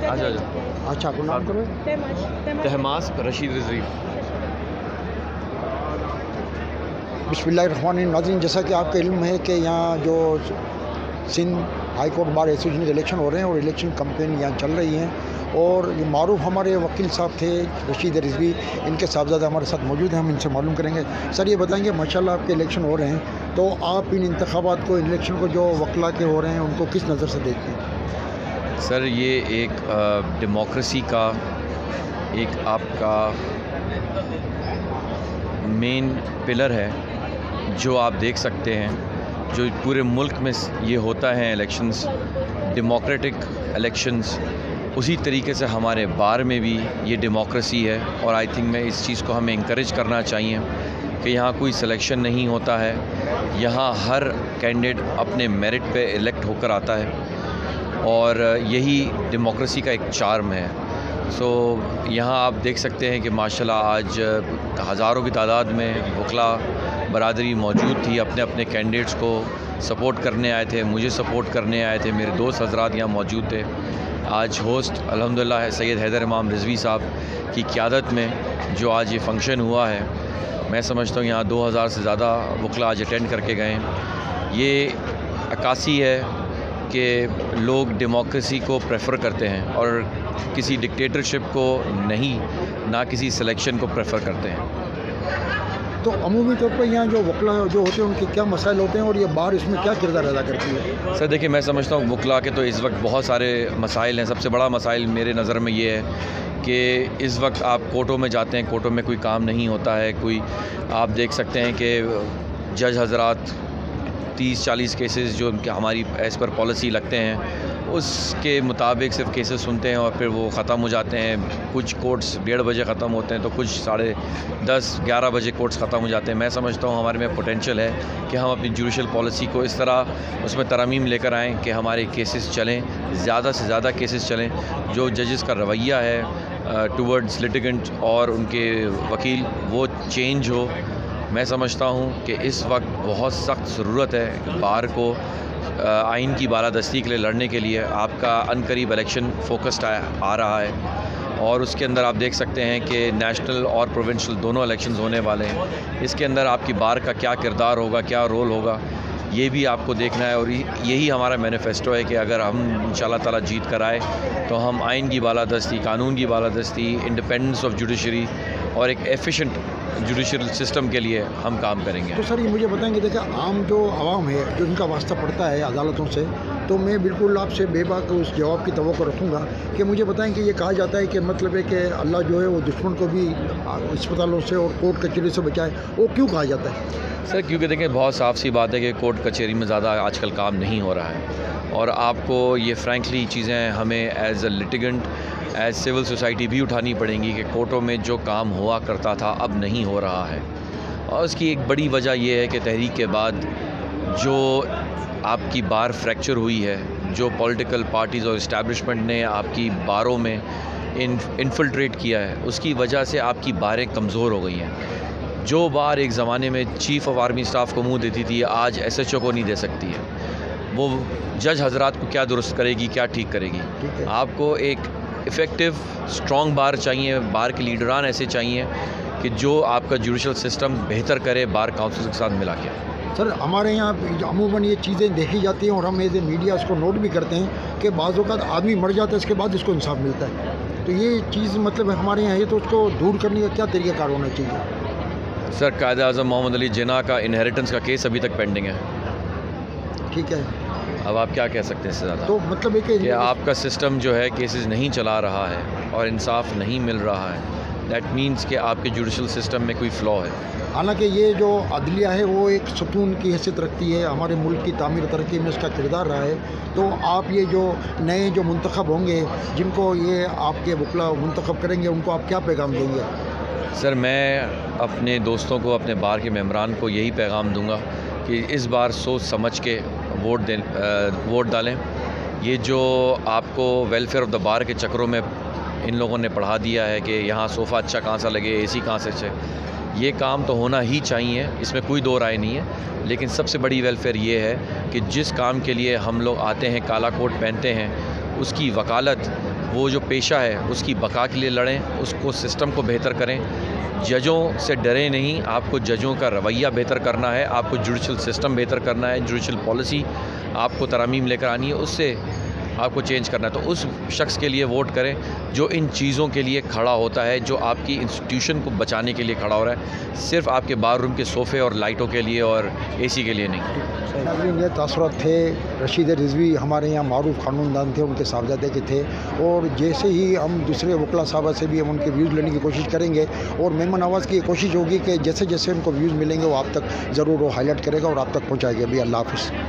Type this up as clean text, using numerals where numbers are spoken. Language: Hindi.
आजा आजा। अच्छा, आपको नाम करो। तहमास रशीद रिजवी। बिस्मिल्लाहिर्रहमानिर्रहीम। नाज़रीन, जैसा कि आपका इल्म है कि यहाँ जो Sindh high court bar association के इलेक्शन हो रहे हैं और इलेक्शन कैंपेन यहाँ चल रही हैं, और ये मारूफ हमारे वकील साहब थे रशीद रिजवी, इनके साहबजादे हमारे साथ मौजूद हैं। हम इनसे मालूम करेंगे। सर, ये बताएंगे, माशाल्लाह आपके इलेक्शन हो रहे हैं, तो आप इन इंतखाबात को, इलेक्शन को जो वकला के हो रहे हैं, उनको किस नज़र से देखते हैं? सर, ये एक डेमोक्रेसी का एक आपका मेन पिलर है, जो आप देख सकते हैं, जो पूरे मुल्क में ये होता है इलेक्शंस, डेमोक्रेटिक इलेक्शंस। उसी तरीके से हमारे बार में भी ये डेमोक्रेसी है, और आई थिंक मैं इस चीज़ को हमें इंकरेज करना चाहिए कि यहाँ कोई सिलेक्शन नहीं होता है। यहाँ हर कैंडिडेट अपने मेरिट पे इलेक्ट होकर आता है, और यही डेमोक्रेसी का एक चार्म है। सो यहाँ आप देख सकते हैं कि माशाल्लाह आज हज़ारों की तादाद में वकला बरादरी मौजूद थी, अपने अपने कैंडिडेट्स को सपोर्ट करने आए थे, मुझे सपोर्ट करने आए थे, मेरे दोस्त हजरात यहाँ मौजूद थे। आज होस्ट अल्हम्दुलिल्लाह है सैयद हैदर इमाम रिजवी साहब की क़यादत में जो आज ये फ़ंक्शन हुआ है, मैं समझता हूँ यहाँ 2000 से ज़्यादा वकला आज अटेंड करके गए। ये अक्कासी है कि लोग डेमोक्रेसी को प्रेफर करते हैं और किसी डिक्टेटरशिप को नहीं, ना किसी सिलेक्शन को प्रेफर करते हैं। तो अमूमी तौर पर यहाँ जो वकला जो होते हैं, उनके क्या मसाइल होते हैं, और ये बार इसमें क्या किरदार अदा करती है? सर देखिए, मैं समझता हूँ वकला के तो इस वक्त बहुत सारे मसाइल हैं। सबसे बड़ा मसाइल मेरे नज़र में ये है कि इस वक्त आप कोर्टों में जाते हैं, कोर्टों में कोई काम नहीं होता है। कोई आप देख सकते हैं कि जज हजरात 30-40 केसेस जो उनके हमारी एज़ पर पॉलिसी लगते हैं, उसके मुताबिक सिर्फ केसेस सुनते हैं और फिर वो ख़त्म हो जाते हैं। कुछ कोर्ट्स 1:30 बजे ख़त्म होते हैं, तो कुछ 10:30-11 बजे कोर्ट्स ख़त्म हो जाते हैं। मैं समझता हूँ हमारे में पोटेंशियल है कि हम अपनी जुडिशल पॉलिसी को इस तरह उसमें तरमीम लेकर आएँ कि हमारे केसेस चलें, ज़्यादा से ज़्यादा केसेस चलें। जो जजेस का रवैया है टूवर्ड्स लिटिगेंट और उनके वकील, वो चेंज हो। मैं समझता हूँ कि इस वक्त बहुत सख्त ज़रूरत है बार को आइन की बालादस्ती के लिए लड़ने के लिए। आपका अनकरीब इलेक्शन फोकस्ड आ रहा है, और उसके अंदर आप देख सकते हैं कि नेशनल और प्रोविंशियल दोनों इलेक्शंस होने वाले हैं। इसके अंदर आपकी बार का क्या किरदार होगा, क्या रोल होगा, ये भी आपको देखना है। और यही हमारा मैनिफेस्टो है कि अगर हम इंशाल्लाह ताला जीत कर आए, तो हम आइन की बालादस्ती, कानून की बालादस्ती, इंडिपेंडेंस ऑफ जुडिशरी और एक एफिशिएंट जुडिशल सिस्टम के लिए हम काम करेंगे। तो सर, ये मुझे बताएंगे, देखिए आम जो आवाम है, जो इनका वास्ता पड़ता है अदालतों से, तो मैं बिल्कुल आपसे बेबाक उस जवाब की तवक्को रखूँगा कि मुझे बताएं कि ये कहा जाता है कि मतलब है कि अल्लाह जो है वो दुश्मन को भी अस्पतालों से और कोर्ट कचहरी से बचाए। वो क्यों कहा जाता है? सर क्योंकि देखें, बहुत साफ़ सी बात है कि कोर्ट कचहरी में ज़्यादा आजकल काम नहीं हो रहा है, और आपको ये फ्रैंकली चीज़ें हमें as a litigant, as civil society भी उठानी पड़ेंगी कि कोर्टों में जो काम हुआ करता था अब नहीं हो रहा है। और उसकी एक बड़ी वजह यह है कि तहरीक के बाद जो आपकी बार फ्रैक्चर हुई है, जो पॉलिटिकल पार्टीज़ और इस्टेब्लिशमेंट ने आपकी बारों में इन्फिल्ट्रेट किया है, उसकी वजह से आपकी बारें कमज़ोर हो गई हैं। जो बार एक ज़माने में चीफ़ ऑफ आर्मी स्टाफ को मुँह देती थी, आज SHO को नहीं दे सकती है। वो जज हजरात को क्या दुरुस्त करेगी, क्या ठीक करेगी? आपको एक इफ़ेक्टिव स्ट्रॉन्ग बार चाहिए, बार के लीडरान ऐसे चाहिए कि जो आपका जुडिशल सिस्टम बेहतर करे बार काउंसिल के साथ मिला के। सर, हमारे यहाँ अमूमन ये चीज़ें देखी जाती हैं, और हम एज ए मीडिया इसको नोट भी करते हैं कि बाज़ औक़ात आदमी मर जाता है, इसके बाद इसको इंसाफ मिलता है। तो ये चीज़ मतलब हमारे यहाँ है, तो उसको दूर करने का क्या तरीक़ाकार होना चाहिए? सर, कायद-ए-आज़म मोहम्मद अली जिन्ना का इनहेरिटेंस का केस अभी तक पेंडिंग है। ठीक है, अब आप क्या कह सकते हैं इससे ज़्यादा? तो मतलब है कि आपका सिस्टम जो है केसेस नहीं चला रहा है और इंसाफ नहीं मिल रहा है, दैट मीन्स कि आपके जुडिशल सिस्टम में कोई फ्लॉ है। हालांकि ये जो अदलिया है वो एक सुकून की हैसियत रखती है, हमारे मुल्क की तामीर तरक्की में इसका किरदार रहा है। तो आप ये जो नए जो मुंतखब होंगे, जिनको ये आपके वकला मुंतखब करेंगे, उनको आप क्या पैगाम देंगे? सर, मैं अपने दोस्तों को, अपने बार के मेंबरान को यही पैगाम दूंगा कि इस बार सोच समझ के वोट डालें। ये जो आपको वेलफेयर ऑफ द बार के चक्रों में इन लोगों ने पढ़ा दिया है कि यहाँ सोफ़ा अच्छा कहाँ से लगे, AC कहाँ से अच्छे, ये काम तो होना ही चाहिए, इसमें कोई दो राय नहीं है। लेकिन सबसे बड़ी वेलफेयर ये है कि जिस काम के लिए हम लोग आते हैं, काला कोट पहनते हैं, उसकी वकालत, वो जो पेशा है उसकी बका के लिए लड़ें, उसको सिस्टम को बेहतर करें। जजों से डरें नहीं, आपको जजों का रवैया बेहतर करना है, आपको जुडिशल सिस्टम बेहतर करना है, जुडिशल पॉलिसी आपको तरमीम लेकर आनी है, उससे आपको चेंज करना है। तो उस शख्स के लिए वोट करें जो इन चीज़ों के लिए खड़ा होता है, जो आपकी इंस्टीट्यूशन को बचाने के लिए खड़ा हो रहा है, सिर्फ आपके बार रूम के सोफ़े और लाइटों के लिए और एसी के लिए नहीं। नाज़रीन, ये तासुरात थे रशीद रिजवी, हमारे यहाँ मारूफ कानूनदान थे, उनके साहबजादे के थे। और जैसे ही हम दूसरे वकला साहबा से भी हम उनके व्यूज़ लेने की कोशिश करेंगे और मेहमान नवाज़ की कोशिश होगी कि जैसे जैसे उनको व्यूज़ मिलेंगे वो आप तक ज़रूर वो हाईलाइट करेगा और आप तक पहुँचाएगा भी। अल्लाह हाफ़िज़।